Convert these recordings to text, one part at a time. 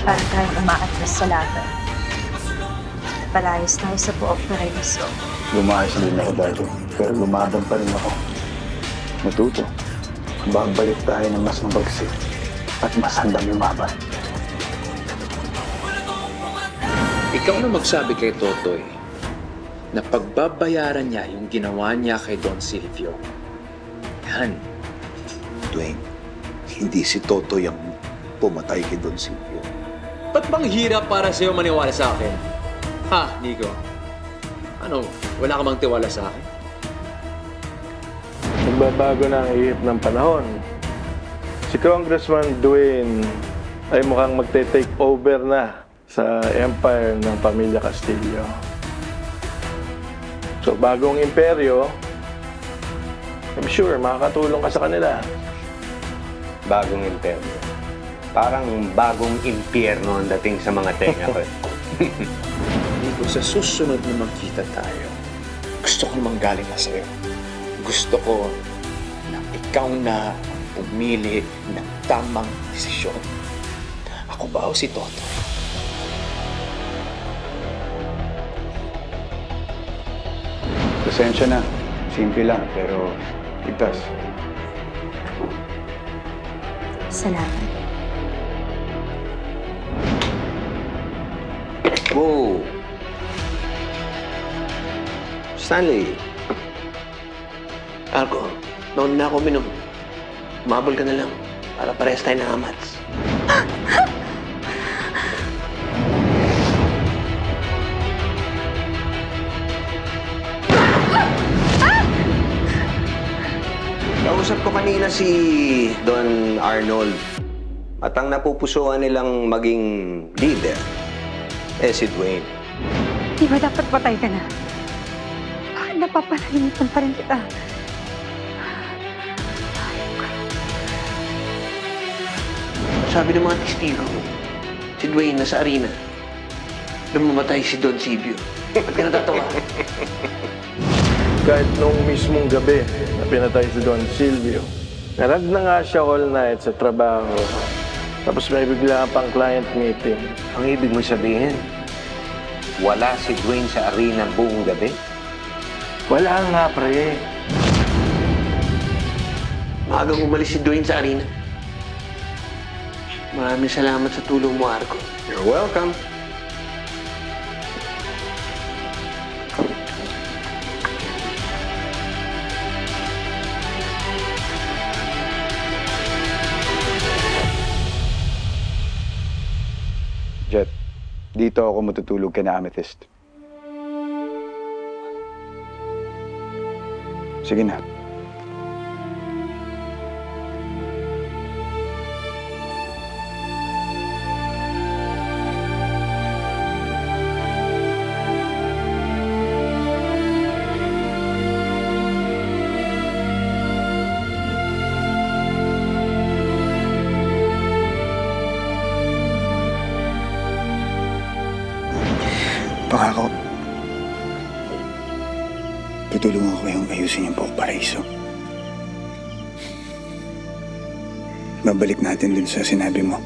para tayong umaatras sa laban. Palayas tayo sa buong paraiso. Lumayas din ako dati, pero lumaban pa rin ako. Matuto. Babalik tayo ng mas mabagsik at mas handang lumaban. Ikaw na magsabi kay Totoy na pagbabayaran niya yung ginawa niya kay Don Silvio. Yan. Dwayne, hindi si Totoy ang pumatay kay Don Silvio. Ba't bang hirap para sa'yo maniwala sa akin? Ha, Nico? Ano, wala ka bang tiwala sa akin? Nagbabago na ang ihip ng panahon. Si Congressman Dwayne ay mukhang magte-take over na sa empire ng pamilya Castillo. So, bagong imperyo, I'm sure makakatulong ka sa kanila. Bagong imperyo. Parang bagong impyerno ang dating sa mga tenga ko. Nico, sa susunod na magkita tayo, gusto ko manggaling na sa'yo. Gusto ko na ikaw na pumili ng tamang desisyon. Ako ba o si Toto? Pasensya na. Simple lang, pero ligtas. Salamat. Whoa! Stanley! Arco, noon na ako minom. Umabol ka na lang para parehas tayo ng amats. Kausap ko kanina si Don Arnold at ang napupusuan nilang maging leader si Dwayne. Di ba dapat patay ka na? Bakit napapanalimutan pa rin kita? Sabi ng mga testigo, si Dwayne nasa arena. Nung mamatay si Don Silvio. Ba't ka natatawa? Kahit nung mismong gabi na pinatay si Don Silvio, narag na nga siya all night sa trabaho. Tapos may bigla pang client meeting. Ang ibig mo sabihin, wala si Dwayne sa arena buong gabi? Wala nga, pre. Maagang umalis si Dwayne sa arena. Maraming salamat sa tulong mo, Arco. You're welcome. Jet, dito ako matutulog kay na Amethyst. Sige na. Pangako, tutulungan ko kayong ayusin yung buong paraiso. Babalik natin dun sa sinabi mo.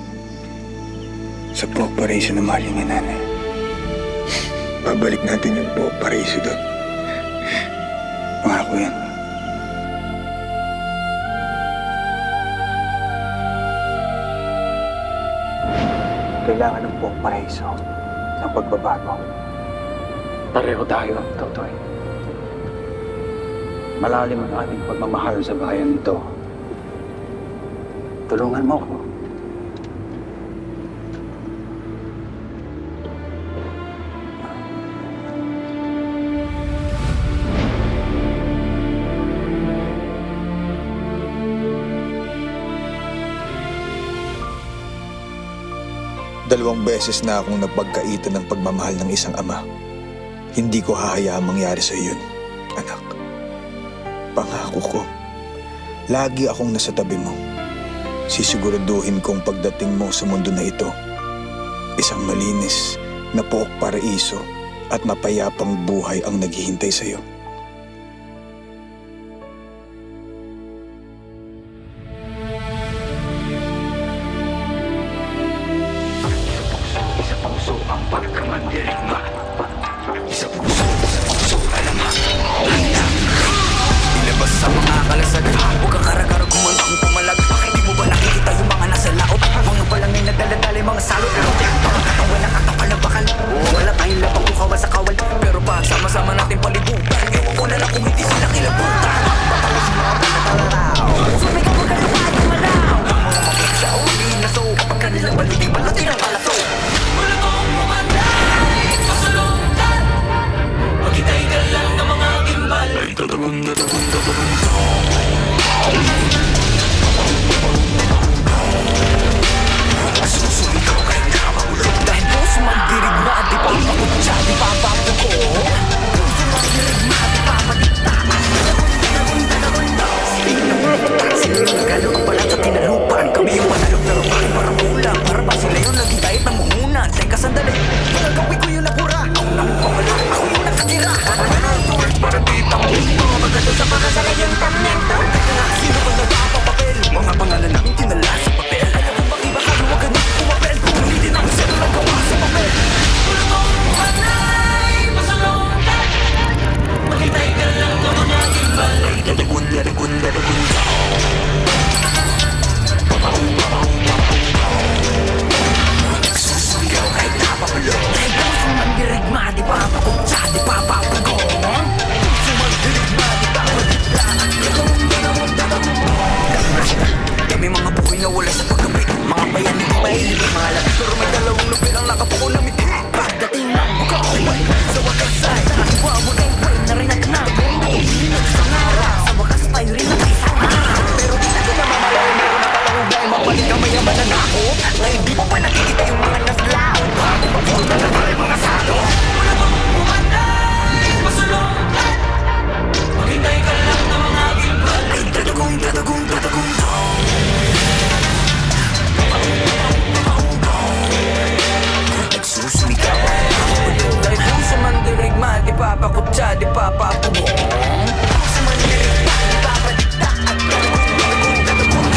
Sa buong paraiso na mahal yung nanay. Babalik natin yung buong paraiso doon. Pangako yan. Kailangan ng buong paraiso ng pagbabago. Pareho tayo, Totoy. Malalim ang ating pagmamahal sa bayan nito. Tulungan mo ko. Dalawang beses na akong napagkaitan ng pagmamahal ng isang ama. Hindi ko hahayaang mangyari sa iyon, anak. Pangako ko, lagi akong nasa tabi mo. Sisiguraduhin kong pagdating mo sa mundo na ito, isang malinis na pook paraiso at mapayapang buhay ang naghihintay sa iyo. Ilabas sa mga kalasag, huwag kang karag-karag kumandang pumalag. Di mo ba nakikita yung mga nasa laot? Mga palang ay nagdala-dala yung mga salot. Mga katawan na katapal na bakal. Wala tayong labang kung kawal sa kawal. Pero pag sama-sama natin palibutan, ewan ko na lang kung hindi sila kilabutan. Patalas mo ang pagkatalaraw. Sabi ka huwag ka na malaw. Ang mga mabigsa o hindi naso, kapag kanilang baluting balutin ang kalaso. Wala kong pumanday, pasalundan. Maghintay ka lang ng mga gimbal. Susuligaw kahit nakapagulog. Dahil puso magdirigma, di pa pakutsa, di pa papuko. Puso magdirigma, di pa patikta. Sila yung nagalo ang balat sa tinalupan. Kami yung panalog na rupakin para kulang. Para ba sila yung naging kahit ng mumunan? Teka sandali, mga gawin ko yung napura. Ako nang pawala, ako yung nakatira. Para ditang mundo, maganda sa pagkasala yung tamento. Teka nga, sino ba nagpapapapel? Mga pangalan namin tinala sa papel. Alam mo bang iba kayo, huwag ka na pumapel. Kung hindi namin sila nagawa sa papel. Wala mong panay, masalungan. Maghintay ka lang ng mga gimbal. Dadagun. Susuligaw kahit napapalong. Dahil puso magdirigma, di pa pakutsa, di pa papago. Puso magdirigma, di pa patikla. Kami mga buhay na wala sa pagkabit. Mga bayan hindi mahilig ang mga labi. Pero may dalawang lupin ang nakapuko na miti. Pagdating ng bukawan, sa wakas ay nakatiwa mo na yung buhay na rin at nabong. Uminog sa ngarap, sa wakas tayo rin na may sama. Pero di na ko na mamalaw, meron na palang ugay. Mapalit ka mayaman na ako. Ngayon di mo pa nakikita yung mga naslao. Bago magpunta na tayo mga salo. Wala bang pumanay, masulungan. Maghintay ka lang ng mga gimbal. Ay dadagong. Nagsusuligaw dahil puso mandirigma, di papakutsa, di papapubong. Puso mandirigma, di papadikta. At dadagong.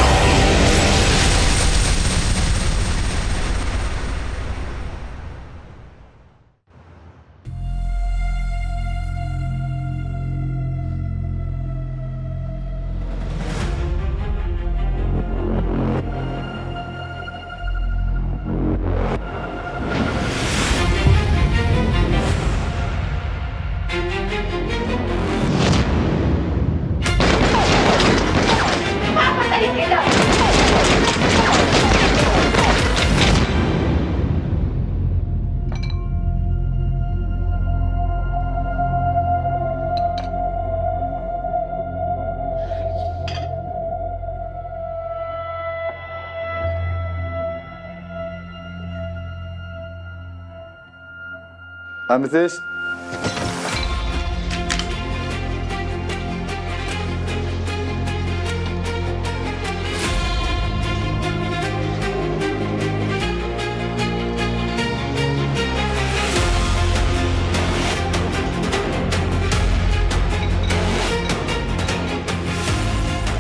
Amethyst?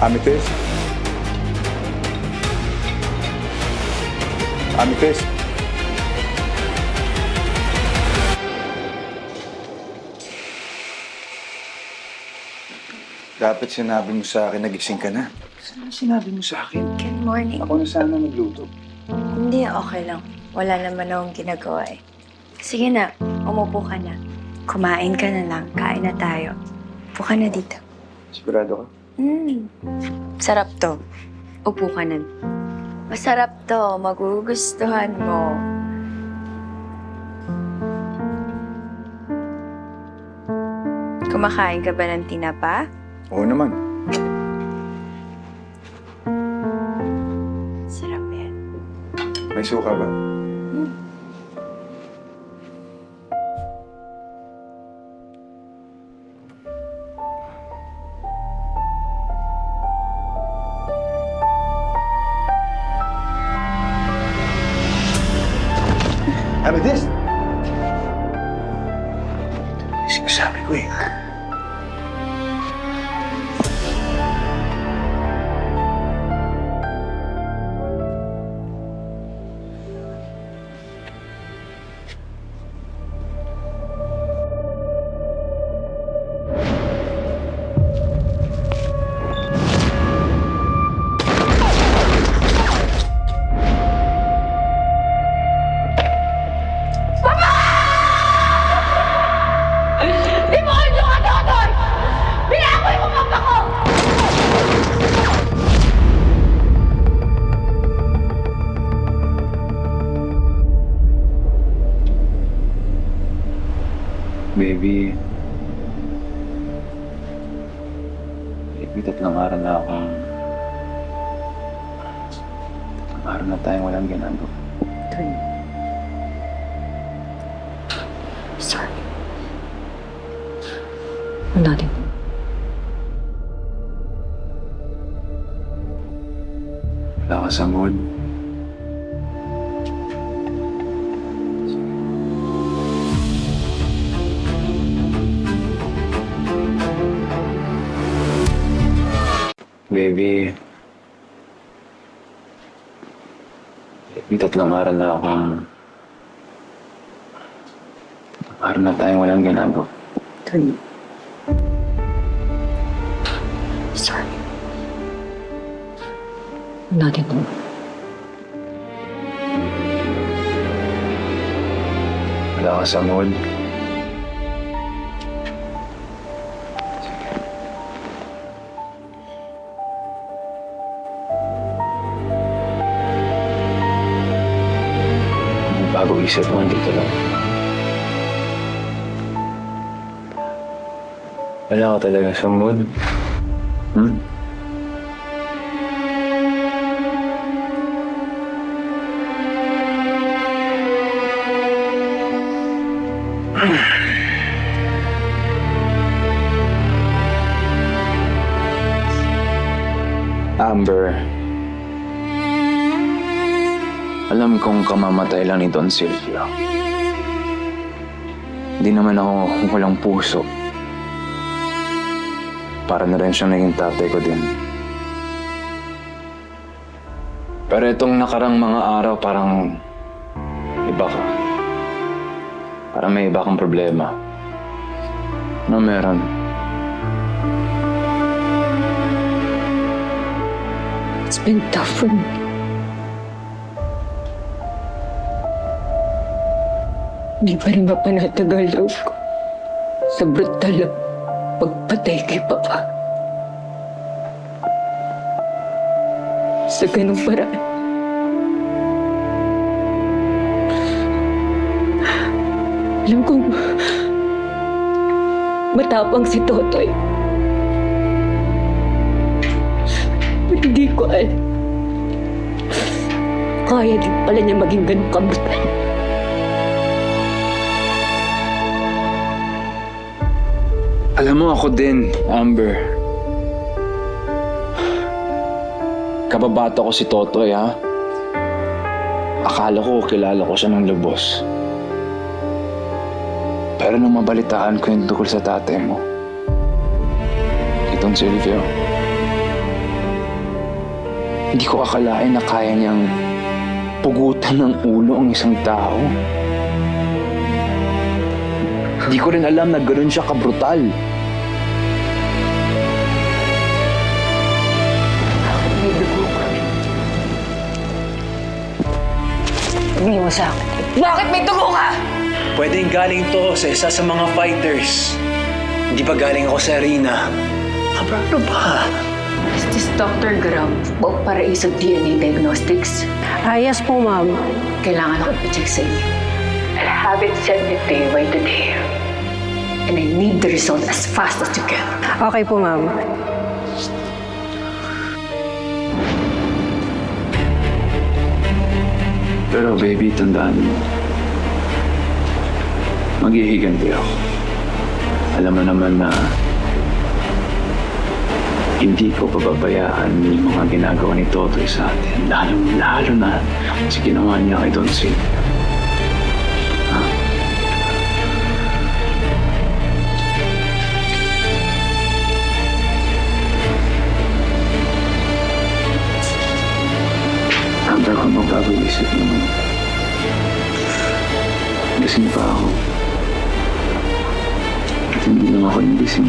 Amethyst? Amethyst? Dapat sinabi mo sa akin, nagising ka na. Saan sinabi mo sa akin? Good morning. Ako na sana nagluto. Hindi, okay lang. Wala naman akong ginagawa eh. Sige na, umupo ka na. Kumain ka na lang, kain na tayo. Upo ka na dito. Sigurado ka? Sarap to. Upo ka na. Masarap to, magugustuhan mo. Kumakain ka ba ng tinapa? Oo naman. Sarap yan. May suka ba? Amethyst! Sinasabi ko eh. Baby, tatlong araw na akong... Tatlong araw na tayong walang ginagawa. Sorry. Wala din. Wala ka sa mood. Baby, tatlong araw na akong... Araw na tayong walang ginagawa. Sorry. Wala din. Wala ka sa mood. Bago isip mo, dito lang. Wala ka talaga sa mood. Amber, alam kong kamamatay lang ni Don Silvio. Hindi naman ako walang puso. Para na rin siyang naging tatay ko din. Pero itong nakarang mga araw parang iba ka. Parang may iba kang problema. Ano meron? It's been tough for me. Hindi pa rin mapanatagal loob ko sa brutal na pagpatay kay Papa. Sa ganung paraan. Alam kong matapang si Totoy. Hindi ko alam. Kaya din pala niya maging ganun kabrutal. Alam mo ako din, Amber. Kababato ko si Totoy, ha? Akala ko kilala ko siya ng lubos. Pero nung mabalitaan ko yung tungkol sa tatay mo, itong Silvio, hindi ko akalain na kaya niyang pugutan ng ulo ang isang tao. Hindi ko rin alam na gano'n siya kabrutal. May dugo ka. Sabihin mo sa akin. Bakit may dugo ka? Pwedeng galing to sa isa sa mga fighters. Hindi pa galing ako sa arena. Ano ba? Is this Dr. Grab o Paraiso DNA Diagnostics? Yes po, ma'am. Kailangan ako ipacheck sa inyo. I'll have it sent day by today. And I need the result as fast as you can. Okay po, ma'am. Pero baby, tandaan mo. Maghihiganti ako. Alam mo naman na hindi ko pababayaan yung mga ginagawa ni Totoy sa atin. Lalo na sa ginawa niya kay Don Silvio. Ha? Amber, kung magbabawisip naman. Gising pa ako. At hindi lang ako yung gising.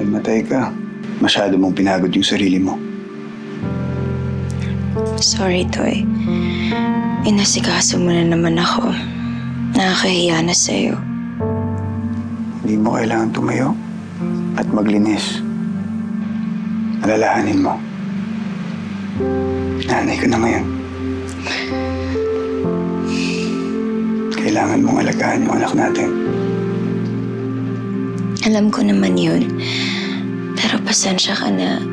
Matay ka. Masyado mong pinagod yung sarili mo. Sorry, Toy. Inasikaso mo na naman ako. Nakakahiya na sa'yo. Hindi mo kailangan tumayo at maglinis. Alalahanin mo. Nanay ka na ngayon. Kailangan mong alagaan yung anak natin. Alam ko naman yun. Pero pasensya ka na.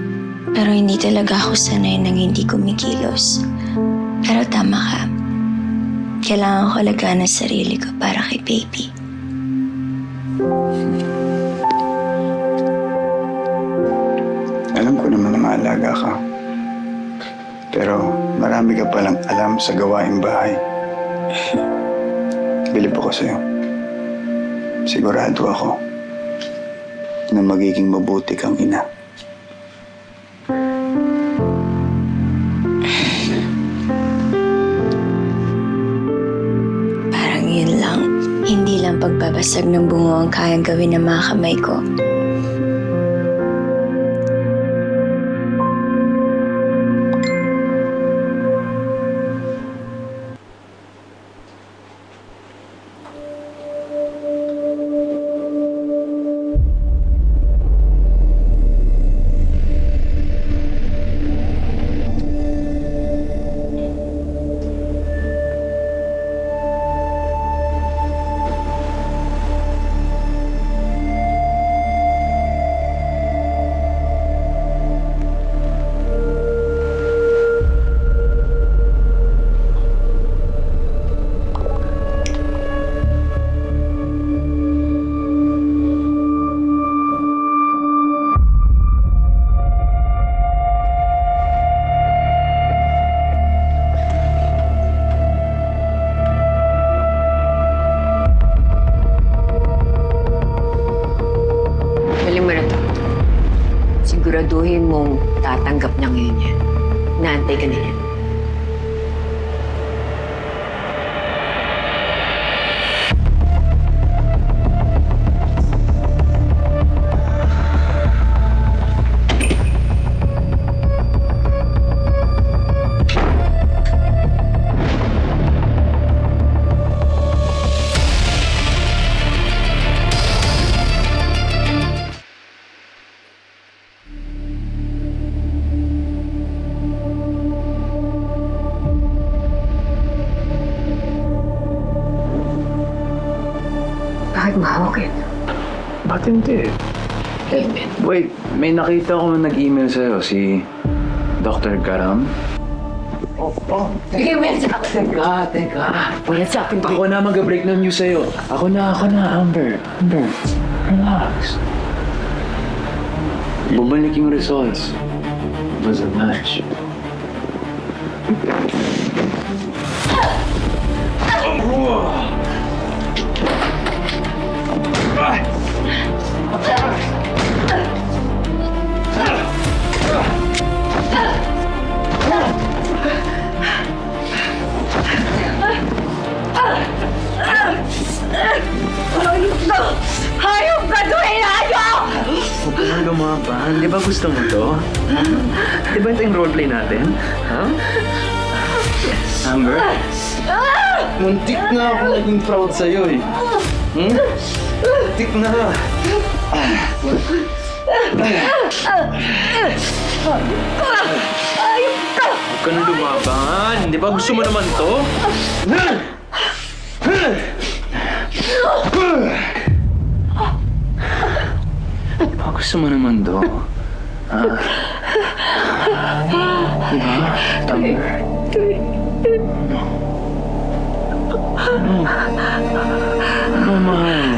Pero hindi talaga ako sanay nang hindi kumikilos. Pero tama ka. Kailangan ko alagaan ang sarili ko para kay baby. Alam ko naman na maalaga ka. Pero marami ka palang alam sa gawaing bahay. Bilib ako sa'yo. Sigurado ako na magiging mabuti kang ina. Parang yun lang. Hindi lang pagbabasag ng bungo ang kayang gawin ng mga kamay ko. Siguraduhin mong tatanggap niya ngayon yan. Naantay ka na yan. Bakit mahawak yun? Ba't hindi? Helmet. Wait, may nakita ko na nag-email sa'yo, si Dr. Karam. Bigyan mo yan sa akin. Teka. Wala sa akin. Ako na mag-break ng news sa'yo. Ako na, Amber. Relax. Bumalik yung results. It was a match. Hayop ka doon! Hayop! Huwag ka nang lumaban. Di ba gusto mo to? Di ba ito yung roleplay natin? Ha? Amber? Muntik na ako naging proud sa'yo eh. Muntik na. Huwag ka nang lumaban. Di ba gusto mo naman to? Diba gusto mo naman to? Diba? Amber? Ano, mahal?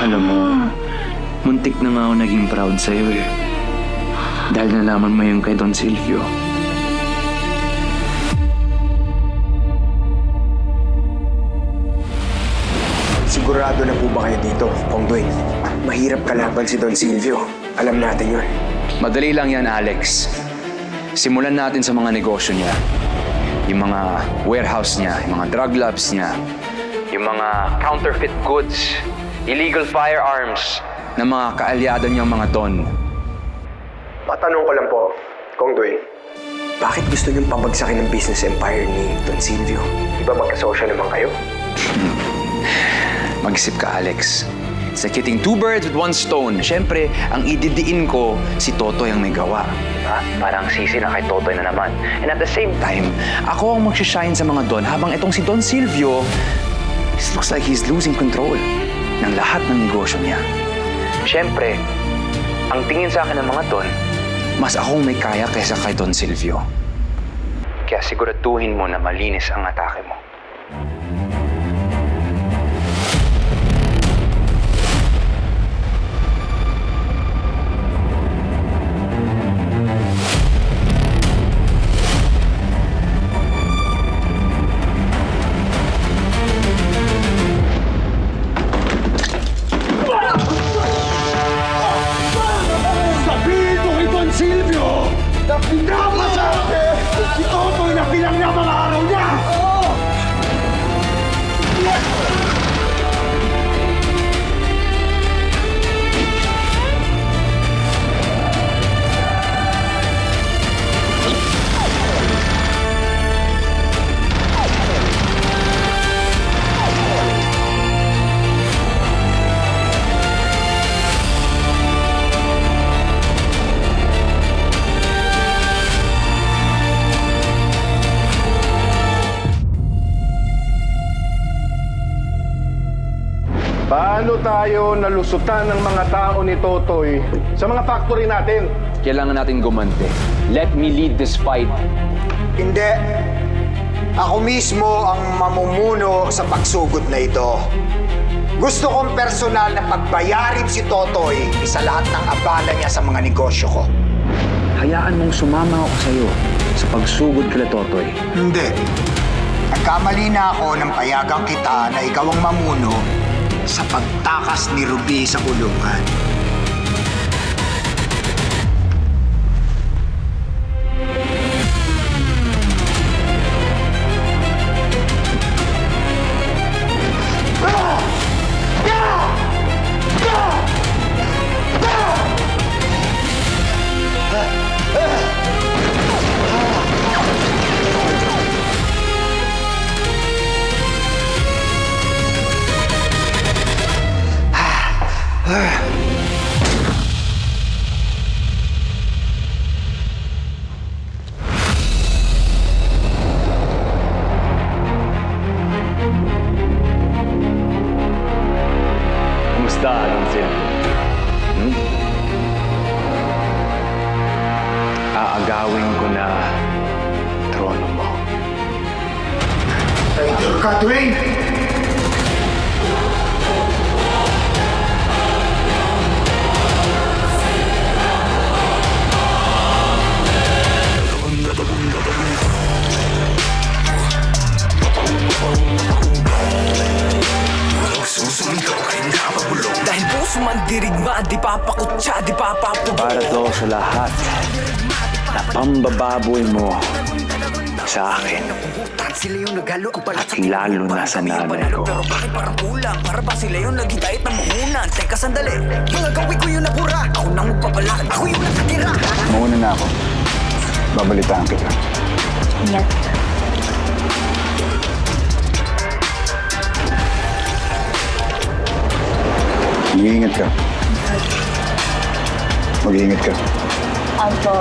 Alam mo, muntik na nga ako naging proud sa'yo eh. Dahil nalaman mo yung kay Don Silvio. Sigurado na po ba kayo dito, Kong Dwayne? Mahirap kalaban si Don Silvio. Alam natin yun. Madali lang yan, Alex. Simulan natin sa mga negosyo niya. Yung mga warehouse niya, yung mga drug labs niya. yung mga counterfeit goods, illegal firearms ng mga kaalyado niyang mga Don. Patanong ko lang po, Kong Dwayne. Bakit gusto niyong pabagsakin ng business empire ni Don Silvio? Di ba magkasosya naman kayo? Mag-isip ka, Alex. It's like hitting two birds with one stone. Siyempre, ang ididiin ko, si Totoy ang may gawa. Diba? Parang sisi na kay Totoy na naman. And at the same time, ako ang mag-shine sa mga Don habang itong si Don Silvio, it looks like he's losing control ng lahat ng negosyo niya. Siyempre, ang tingin sa akin ng mga Don, mas akong may kaya kaysa kay Don Silvio. Kaya siguraduhin mo na malinis ang atake mo. Sabihin mo kay Don Silvio na pinapasarte si Totoy na bilang niya mga araw niya! Paano tayo nalusutan ng mga tao ni Totoy sa mga factory natin? Kailangan natin gumante. Let me lead this fight. Hindi. Ako mismo ang mamumuno sa pagsugod na ito. Gusto kong personal na pagbayarin si Totoy sa lahat ng abala niya sa mga negosyo ko. Hayaan mong sumama ako sa'yo sa pagsugod kila Totoy. Hindi. Nagkamali na ako ng payagang kita na ikaw ang mamuno sa pagtakas ni Ruby sa kulungan. Kumusta, Don Silvio? Aagawin ko na trono mo. Traitor ka, Dwayne! Dahil puso man dirigma, di papakutsa, di papapubog. Para to sa lahat na pambababoy mo sa akin. Sila yung naghalo ang At lalo na sa nanay ko. Pero bakit parang kulang? Para ba sila yung nagitayit ng mahunan? Teka sandali, mga gawi ko yung napura. Ako nang magpapala, ako yung nakatira. Mauna na ako. Babalitaan kita. Ingat. Mag-iingat ka. Mag-iingat ka. Opo.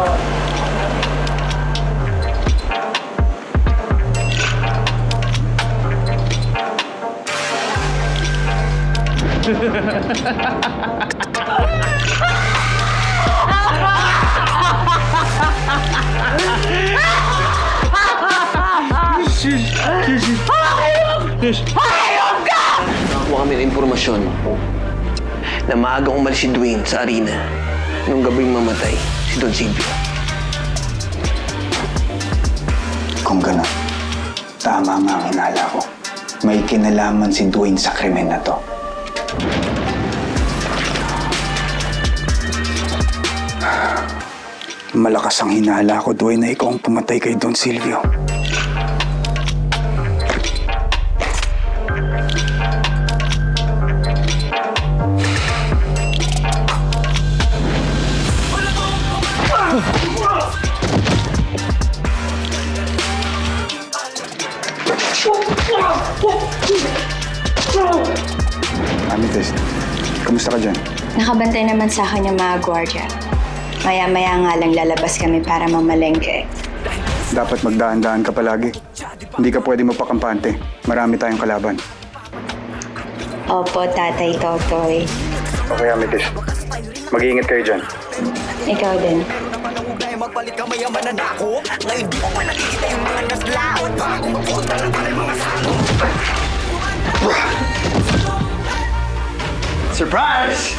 Nakakuha kami ng impormasyon na maagang umalis si Dwayne sa arena nung gabing mamatay si Don Silvio. Kung gano'n, tama nga ang hinala ko. May kinalaman si Dwayne sa krimen na to. Malakas ang hinala ko, Dwayne, na ikaw ang pumatay kay Don Silvio. Kumusta ka dyan? Nakabantay naman sa akin yung mga gwardiya. Maya-maya nga lang lalabas kami para mamalengke. Dapat magdahan-dahan ka palagi. Hindi ka pwede mapakampante. Marami tayong kalaban. Opo, Tatay Totoy. Okay, Amethyst. Mag-iingat kayo dyan. Ikaw din. Magpalit ka mayaman na ako. Ngayon di ko pa nakikita yung mga naslaot. Bagong mapunta lang tayo mga salo. Surprise!